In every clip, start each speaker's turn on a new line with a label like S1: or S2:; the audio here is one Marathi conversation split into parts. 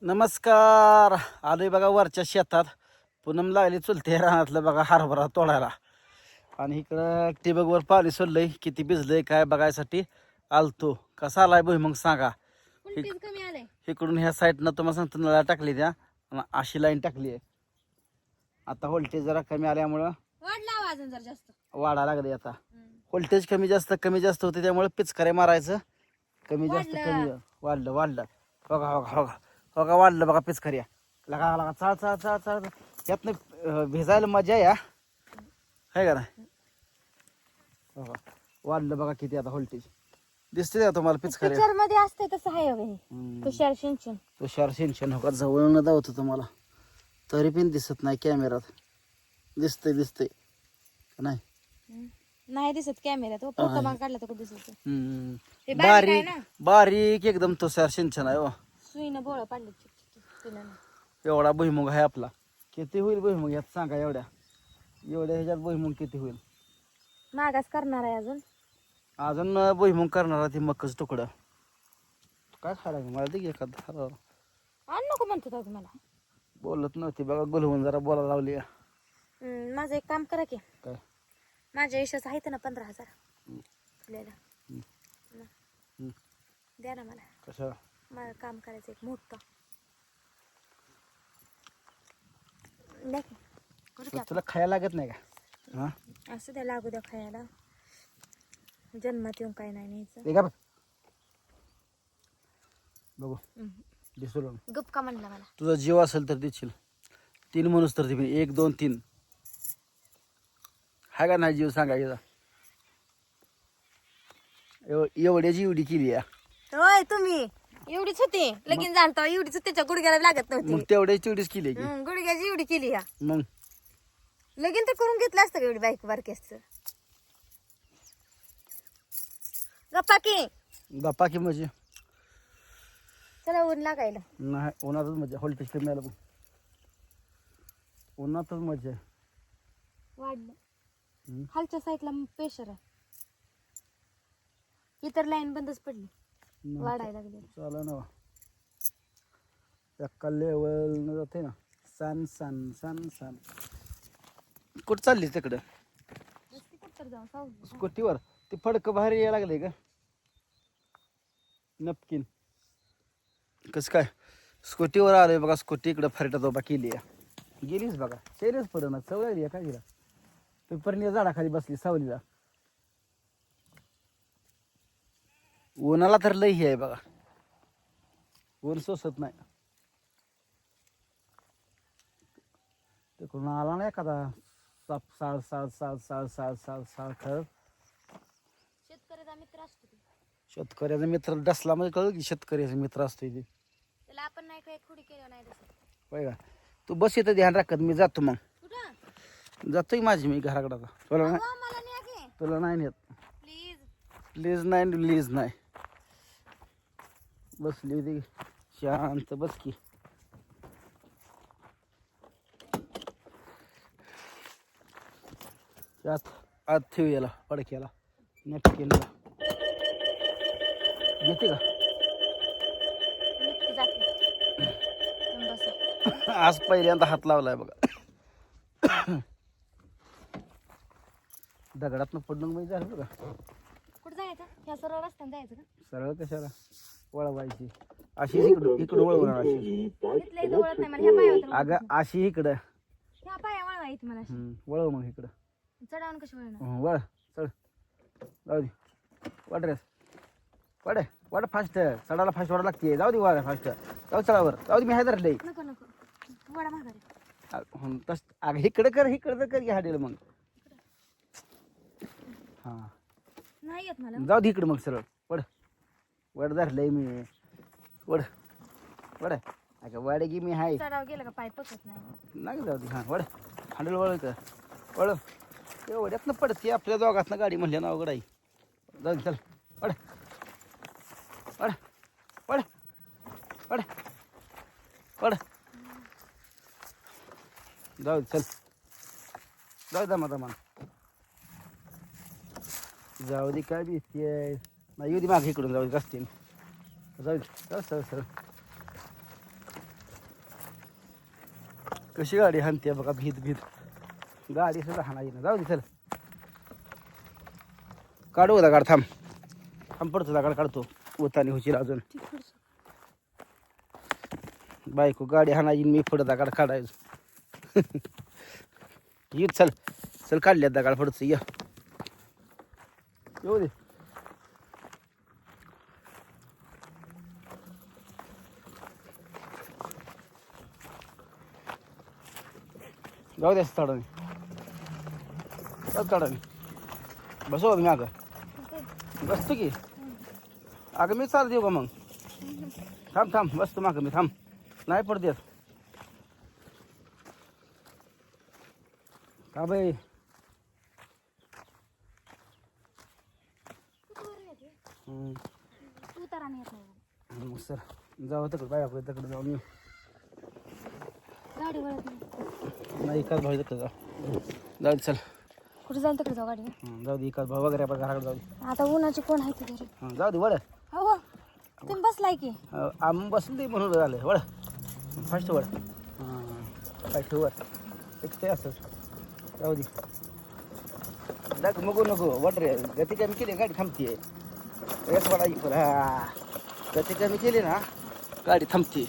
S1: नमस्कार. आलोय बघा वरच्या शेतात. पूनम लागली चुलते रानातलं बघा हरभरा तोडायला. आणि इकडं टिबकवर पाणी सोडलंय. किती भिजलंय काय बघायसाठी आलतो. कसा आलाय भुईमुग सांगा.
S2: कमी आले
S1: इकडून ह्या साईडनं तुम्हाला सांगतो नळा टाकली त्या आणि अशी लाईन टाकली आहे. आता व्होल्टेज जरा कमी आल्यामुळं
S2: वाढला अजून जर जास्त
S1: वाढायला लागले. आता व्होल्टेज कमी जास्त होते त्यामुळे पिचकारे मारायचं. कमी वाढलं वाढलं. बघा बघा बघा बघा वाढलं बघा पिचकाऱ्या. लगा लगा चाळ चाळ चाळ चाळ. यातनं भिजायला मजा या आहे का नाही. बघा वाढलं बघा किती आता व्होल्टेज दिसते का तुम्हाला पिचकाऱ्या.
S2: पिक्चर मध्ये असते तसं आहे बघ. तुषार सिंचन
S1: तुषार सिंचन हो का जवळून दावतो तुम्हाला तरी पण दिसत नाही कॅमेऱ्यात. दिसतंय दिसतंय नाही
S2: नाही दिसत कॅमेऱ्यात. फोटो माग काढला तर दिसत.
S1: बारीक बारीक एकदम तुषार सिंचन आहे हो.
S2: सुईनं बोळ पाडले.
S1: एवढा भुईमुग आहे आपला. किती होईल भुईमुग यात सांगा. एवढ्या ह्याच्यात भुईमुग किती होईल.
S2: मागास करणार आहे
S1: अजून भुईमुग करणार ती मकच तुकडं. काय खायला मला दे की एखाद
S2: आण नको म्हणतो तुम्हाला.
S1: बोलत नव्हती बघा गुलवून जरा बोलायला लावली.
S2: माझं एक काम करा की.
S1: काय
S2: माझ्या यशाचं आहेत ना 15,000 फुलेला. द्या ना मला.
S1: कशा
S2: मला काम करायचं एक मोठं. द्या की. करू की
S1: तुला खायला लागत नाही का. हा
S2: असं द्या लागू द्या खायला. जन्मात येऊन काय नाही न्यायचं.
S1: ते का बघू दिसू
S2: गप का म्हणला मला.
S1: तुझा जीव असेल तर देशील. 3 माणूस तर दे. 1 2 3 हाय का नाही जीव सांगायचा. एवढ्याची एवढी केली या.
S2: होय तुम्ही एवढीच होती लगीन झालं एवढीच होती. त्याच्या गुडघ्याला लागत
S1: मग
S2: नव्हती.
S1: तेवढीच केली की.
S2: गुडघ्याची एवढी केली या.
S1: मग
S2: लगीन तर करून घेतलं असतं का एवढी बाईक बारकी असतं. गप्पा की
S1: गप्पा की म्हणजे
S2: चला ऊन लागायला.
S1: नाही उन्हातच मजा. व्होल्टेज कमी आलं उन्हातच मजा आहे.
S2: वाढलं खालच्या साईडला प्रेशर आहे. इतर लाईन बंदच पडली. वाढायला लागली.
S1: चाला ना एका लेवल जाते ना. सन सन सन सन कुठं चालली तिकडं स्कूटीवर. ते फडकं बाहेर यायला लागले का नपकिन कसं काय. स्कूटीवर आलोय बघा. स्कूटी इकडं फरटा दोबा केली आहे. गेलीच बघा. शेरीच पड ना सवय आहे काय गेला. पेपरने झाडाखाली बसली सावलीला. उन्हाला तर लई आहे बघा. ऊन सोसत नाही. तिकडून आला ना एखादा साप साळ साळ साळ साळ साळ साळ साळ खर.
S2: शेतकऱ्याचा मित्र असतो.
S1: शेतकऱ्याचा मित्र डसला म्हणजे कळलं की शेतकऱ्याचा मित्र असतोय ते.
S2: त्याला आपण नाही काही खोडी केलं नाही दिसत.
S1: होय का. तू बस येतं ध्यान राखत मी जातो. मग
S2: कुठं
S1: जातोय माझी मी घराकडे. तुला नाही
S2: मला न्या की
S1: तुला नाही नेत.
S2: प्लीज.
S1: प्लीज नाही. बसली होती शांत बस की. आत ठेव याला पडक्याला नॅपकिनला. येते का आज पहिल्यांदा हात लावलाय बघा. दगडातनं पडून म्हणजे झालं बघा.
S2: कुठं जायचं. ह्या सरळ रस्त्याने जायचं का.
S1: सरळ कशाला वळवायची. अशी इकडं वळवून अशी.
S2: इथल्या इथं वळत नाही मला. ह्या पायावर
S1: अगं अशी इकडं
S2: ह्या पाया वळवायची मला.
S1: वळव मग इकडं.
S2: चढावून कशी वळणार.
S1: वळ चढ जाऊ दे. वाट रेस वाट फास्ट. चढायला फास्ट वाढ लागते. जाऊ दे वाढ फास्ट. जाऊ चढावर जाऊ दे. मी हाय धरले.
S2: नको नको वडा भागारे.
S1: तस अगं इकडं कर घ्या हाडील मग. हां
S2: नाही येत मला.
S1: जाऊ दे इकडं मग सरळ वड धरलंय मी. वड अगं वाड की मी हाय.
S2: चढाव गेलं का पाय पचत नाही.
S1: नाही जाऊ दे. हां वड हांडल वळ कर वळ. एवढ्यातनं पडते आपल्या दोघातनं गाडी म्हणल्या ना अवघड आहे. जाऊ दे चल वड वड वड वड वड. जाऊ दे चल. जाऊ दमा जाऊ दे. काय भीती नाही येऊ दे मागे इकडून. जाऊ दे रस्त्याने. जाऊ दे. सरळ कशी गाडी हाणते बघा भीत भीत गाडी सुद्धा हाणायची ना जाऊ दे चल काढू दगड थांब थांब पडतो दगड काढतो उतानी होशील अजून बायको गाडी हाणायची मी पुढं दगड काढायचो ये चल चल काढल्यात दगड पडतो ये येऊ दे जाऊ दे चढाने चढाने बसव मी अगं बसतो की अगं मी चाल देऊ का मग थांब थांब बसतो मागं मी थांब नाही पड देत का बाई मग सर जाऊ तिकडे बाया तिकडे जाऊ मी
S2: गाडी वळत नाही
S1: नाही एकाच भाऊ तिकडे जाऊ जाऊ दे चल
S2: कुठे जाईल तिकडे जाऊ गाडी
S1: जाऊ दे एकाच भाऊ वगैरे आपण घराकडे जाऊ दे
S2: आता उन्हाची कोण आहे ते घरी
S1: जाऊ दे वळ
S2: हो तुम्ही बसलाय की
S1: आम्ही बसून दे म्हणून झालं वळ फास्ट वळ फास्ट वर एक ते असं जाऊ दे जाग मगू नको वट रे गती कमी केली गाडी थांबते एक वडा इकडं हा गती कमी केली ना गाडी थांबते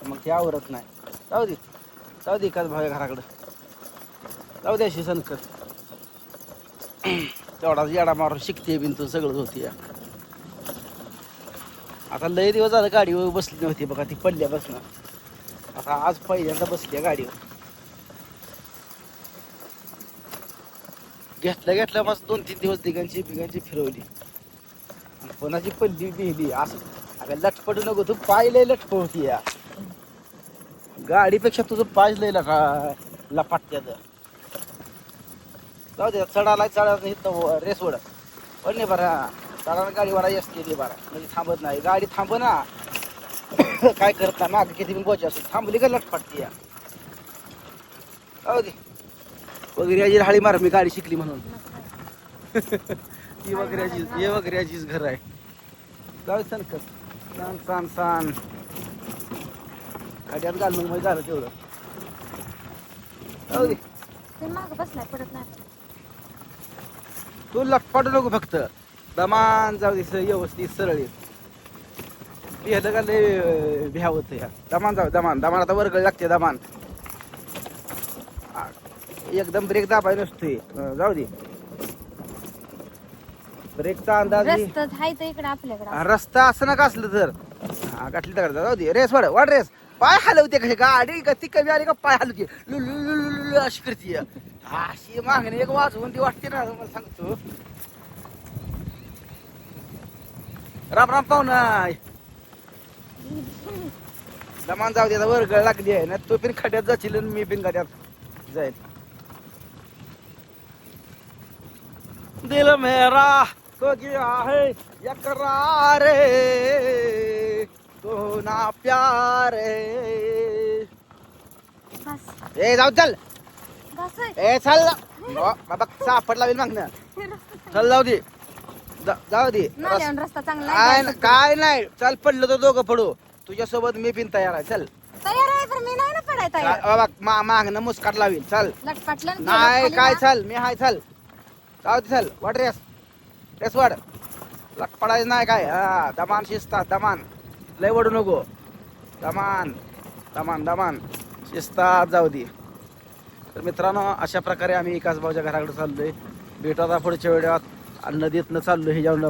S1: मग ते आवरत नाही जाऊ दे एकाच भाऊ घराकडं जाऊ दे अशी सनकर तेवढाच येडा मारून शिकते बिन तू सगळंच होती आता लय दिवस झालं गाडीवर बसली नव्हती बघा ती पडल्यापासून आता आज पहिल्यांदा बसली गाडीवर घेतल्या मस्त 2-3 दिवस दिगांची फिरवली आणि कोणाची पल्ली बिहली असं अगं लटपटू नको तू पाय लय लटप होती या गाडीपेक्षा तुझं पाय लय लपाट्याचं जाऊ दे चढायला इथं रेस वड पण नाही बरा चढायला गाडी वडा यस केली बरा म्हणजे थांबत नाही गाडी थांब ना काय करत ना मागे किती पण बोचा असतो थांबली का लटपटती या जाऊ दे वगैरे हाळी मार मी गाडी शिकली म्हणून ती वगैरेचीच घर आहे जाऊ दे सांग गाड्यात घालून मग झालं तेवढं जाऊ दे
S2: तुम्ही मागं बसलाय पडत नाही
S1: तू लटपट नको फक्त दमान जाऊ दे व्यवस्थित सरळ भिहलं का लय भ्या होतं या दमान जाऊ दमान आता वर्ग लागते दमान एकदम ब्रेक दाबाय नसतोय जाऊ दे ब्रेकचा अंदाज
S2: रस्ता आहे तर इकडे आपल्याकडे
S1: रस्ता असं नका असलं तर गाठली तर जाऊ दे रेस वाढ रेस पाय हलवते कशी गाडी गती कमी आली का पाय हलवते लुलु अशी करते अशी मागणी एक वाजवून ती वाटते ना मला सांगतो राम पाहुणा दमान जाऊ दे वर्ग लागली आहे ना तो पण खड्यात जाशील मी पण खड्यात जाईल दिल मेरा तो गया है यकरार तो ना प्यार
S2: बस
S1: ए जाऊ चल
S2: बस
S1: ए चल बाबा सापड लावेल मागणं चल जाऊ दे जाऊ दे
S2: नाल्यावर रस्ता चांगला आहे.
S1: काय नाही चल पडलं तर दोघं पडू तुझ्यासोबत मी पण तयार आहे चल
S2: तयार आहे पण मी नाही ना पडाय तयार
S1: बाबा मागणं मुस्काट लावील चल
S2: लटपटलं
S1: नाही काय चल मी हाय चल जाऊ दे चल वाट रेस वाढ पडायचं नाही काय हा दमान शिस्तात दमान लय वडू नको दमान शिस्तात जाऊ दे तर मित्रांनो अशा प्रकारे आम्ही एकाच भाऊच्या घराकडे चाललोय भेटू आता पुढच्या वेळात नदीतनं चाललो हे जाऊन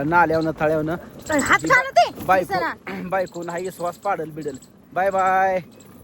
S1: नाल्यावनं तळ्यावनं
S2: हात चालू ते
S1: बायको नाही श्वास पाडल बिडल बाय